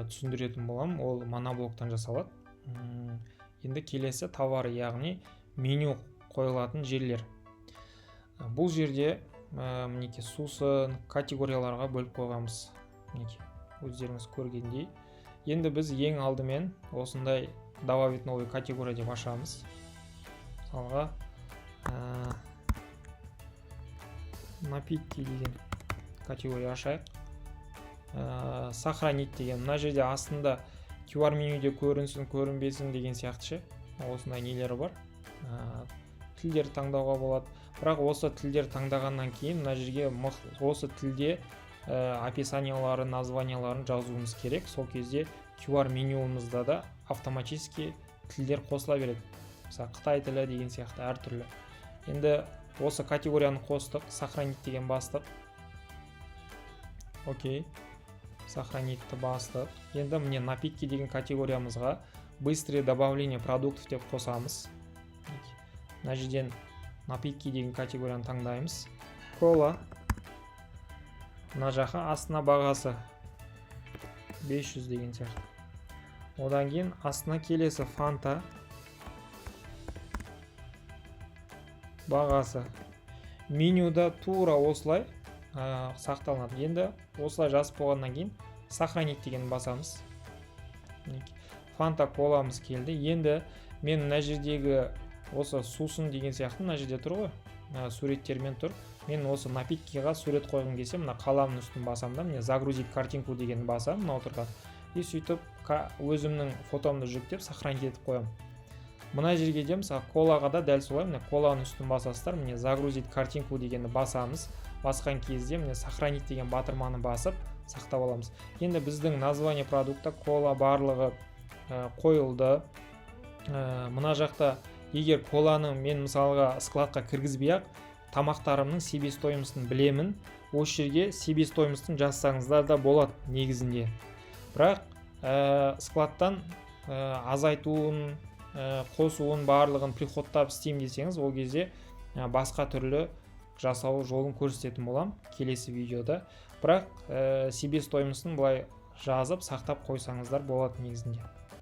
түсіндіретін боламын. Ол моноблоктан жасалады. Енді келесі товары, яғни меню қойылатын жерлер. Бұл жерде мінекей сусын категорияларға бөліп қойғанбыз. Мінекей өздеріңіз көргендей. Енді біз ең алдымен осындай добавить новый категория деп ашамыз. Мысалға напитки деген категория ашайық. Сохранить деген, мына жерде астында QR менюде көрінсін, көрінбесін деген сияқты ше. Осындай нелері бар. Тілдер таңдауға болады. Бірақ осы тілдер таңдағаннан кейін мына жерге осы тілде описанияларын, названияларын жазуымыз керек. Сол кезде QR менюімізде да автоматически тілдер қосыла береді. Мысалы Қытай тілі деген сияқты әртүрлі. Енді осы категорияны қостық, сохранить деген бастық. Окей. Сохранитті бастық. Енді міне напитки деген категориямызға быстрое добавление продуктов деп қосамыз. Мына жерден напитки деген категорияны таңдаймыз. Кола. Мына жаққа астына бағасы 500 деген сияқты. Одан кейін астына келесі фанта. Бағасы. Менюда тура осылай сақталынады. Енді осылай жазып болғаннан кейін сохранить деген басамыз. Фанта коламыз келді. Енді мен мына жердегі осы сусын деген сияқты мына жерде тұр ғой. Суреттермен тұр. Мен осы напиткиға сурет қойғым келсе, мына қаламның үстін басам да, міне загрузить картинку деген басам, мына отырған. И сөйтіп өзімнің фотомды жүктеп сохранить етіп қоямын. Мына жерге де мысалы колаға да дәл солай, міне коланың үстін басасыздар, міне загрузить картинку дегенді басамыз. Басқан кезде міне сохранить деген батырманы басып сақтап аламыз. Енді біздің название продукта кола барлығы қойылды. Мына жақта егер коланы мен мысалға складқа кіргізбей-ақ тамақтарымның себестоимостын білемін, осы жерге себестоимостын жазсаңыздар да болады негізінде. Бірақ складтан азайтуын, қосуын барлығын приходтап істеймін десеңіз, ол кезде басқа түрлі жасау жолын көрсететін болам келесі видеода. Бірақ себестоимостын былай жазып сақтап қойсаңыздар болады негізінде.